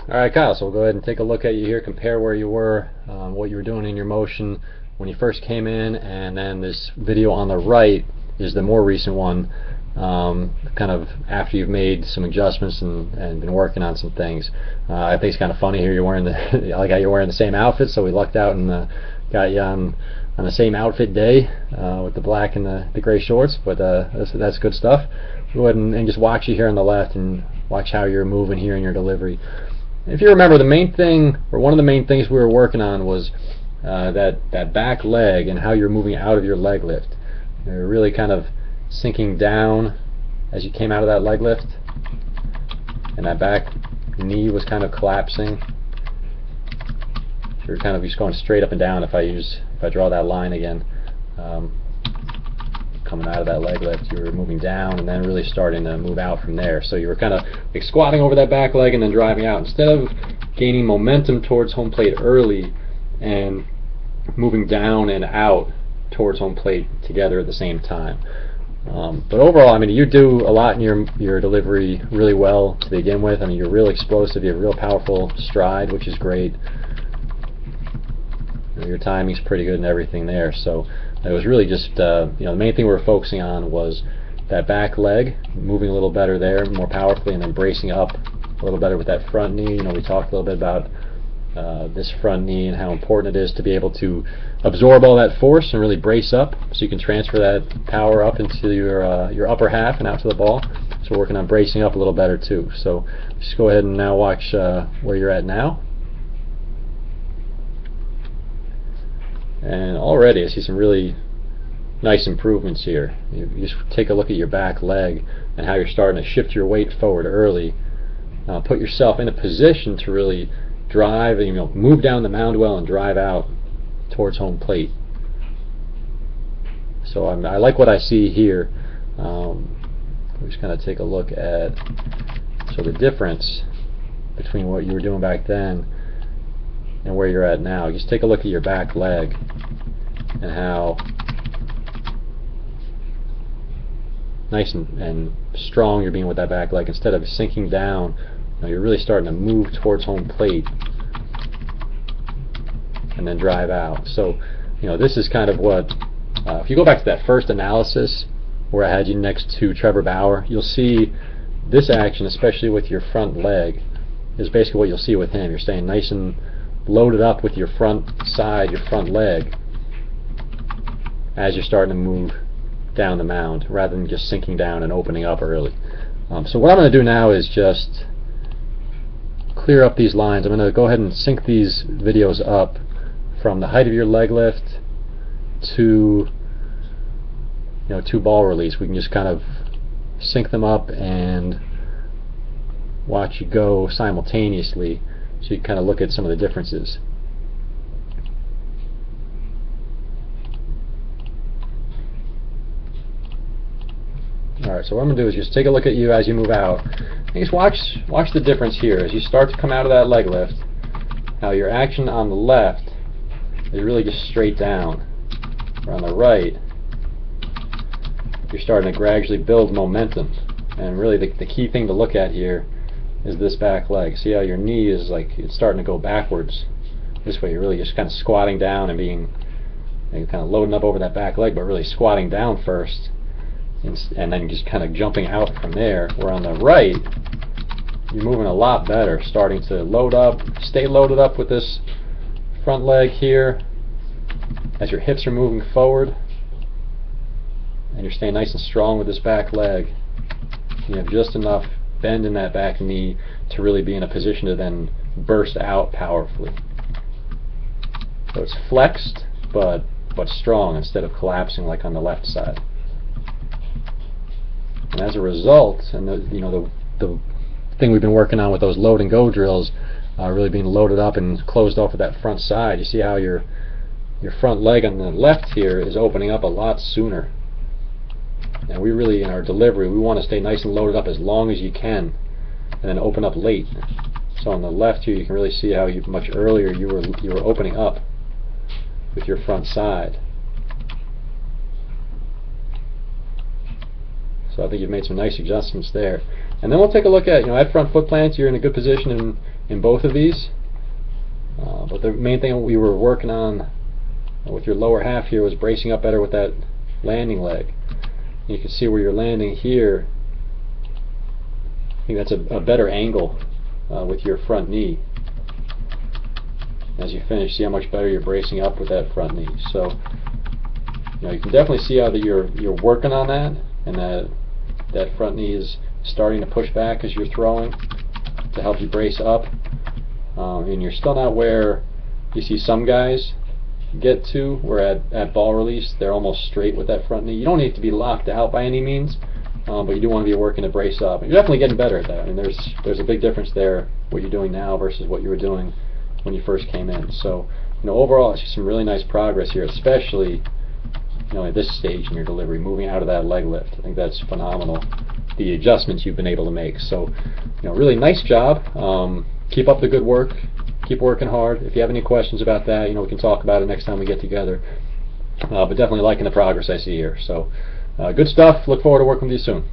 Alright, Kyle, so we'll go ahead and take a look at you here, compare where you were, what you were doing in your motion when you first came in, and then this video on the right is the more recent one, kind of after you've made some adjustments and been working on some things. I think it's kind of funny here you're wearing the I like how you're wearing the same outfit, so we lucked out and got you on the same outfit day with the black and the gray shorts, but that's good stuff. Go ahead and just watch you here on the left and watch how you're moving here in your delivery. If you remember, the main thing, or one of the main things we were working on, was that back leg and how you're moving out of your leg lift. You're really kind of sinking down as you came out of that leg lift, and that back knee was kind of collapsing. You're kind of just going straight up and down. If I draw that line again, coming out of that leg lift, you were moving down and then really starting to move out from there. So you were kind of like squatting over that back leg and then driving out. Instead of gaining momentum towards home plate early and moving down and out towards home plate together at the same time. But overall, I mean, you do a lot in your delivery really well to begin with. I mean, you're real explosive. You have real powerful stride, which is great. Your timing's pretty good and everything there. So it was really just the main thing we were focusing on was that back leg, moving a little better there, more powerfully, and then bracing up a little better with that front knee. We talked a little bit about this front knee and how important it is to be able to absorb all that force and really brace up so you can transfer that power up into your upper half and out to the ball. So we're working on bracing up a little better too. So just go ahead and now watch where you're at now. And already I see some really nice improvements here. You just take a look at your back leg and how you're starting to shift your weight forward early. Put yourself in a position to really drive and move down the mound well and drive out towards home plate. So I like what I see here. We just kind of take a look at the difference between what you were doing back then and where you're at now. Just take a look at your back leg and how nice and strong you're being with that back leg. Instead of sinking down, you're really starting to move towards home plate and then drive out. So this is kind of what if you go back to that first analysis where I had you next to Trevor Bauer, you'll see this action, especially with your front leg, is basically what you'll see with him. You're staying nice and loaded up with your front side, your front leg, as you're starting to move down the mound rather than just sinking down and opening up early. So what I'm going to do now is just clear up these lines. I'm going to go ahead and sync these videos up from the height of your leg lift to ball release. We can just kind of sync them up and watch you go simultaneously, so you can kind of look at some of the differences. Alright, so what I'm going to do is just take a look at you as you move out. And just watch the difference here as you start to come out of that leg lift. How your action on the left is really just straight down. Or on the right, you're starting to gradually build momentum. And really the key thing to look at here is this back leg. See how your knee is it's starting to go backwards. This way you're really just kind of squatting down and being kind of loading up over that back leg, but really squatting down first and then just kind of jumping out from there. Where on the right, you're moving a lot better, starting to load up, stay loaded up with this front leg here as your hips are moving forward, and you're staying nice and strong with this back leg. You have just enough bend in that back knee to really be in a position to then burst out powerfully. So it's flexed but strong instead of collapsing like on the left side. And as a result, and the thing we've been working on with those load and go drills, really being loaded up and closed off with that front side, you see how your front leg on the left here is opening up a lot sooner. And we really, in our delivery, we want to stay nice and loaded up as long as you can and then open up late. So on the left here you can really see how much earlier you were opening up with your front side. So I think you've made some nice adjustments there. And then we'll take a look at, at front foot plants. You're in a good position in both of these. But the main thing we were working on with your lower half here was bracing up better with that landing leg. You can see where you're landing here. I think that's a better angle with your front knee. As you finish, see how much better you're bracing up with that front knee. So you can definitely see how that you're working on that, and that front knee is starting to push back as you're throwing to help you brace up. And you're still not where you see some guys get to, where at ball release they're almost straight with that front knee. You don't need to be locked out by any means, but you do want to be working to brace up. And you're definitely getting better at that. I mean, there's a big difference there, what you're doing now versus what you were doing when you first came in. So overall, I see some really nice progress here, especially at this stage in your delivery, moving out of that leg lift. I think that's phenomenal, the adjustments you've been able to make. So really nice job. Keep up the good work. Keep working hard. If you have any questions about that, we can talk about it next time we get together. But definitely liking the progress I see here. So good stuff. Look forward to working with you soon.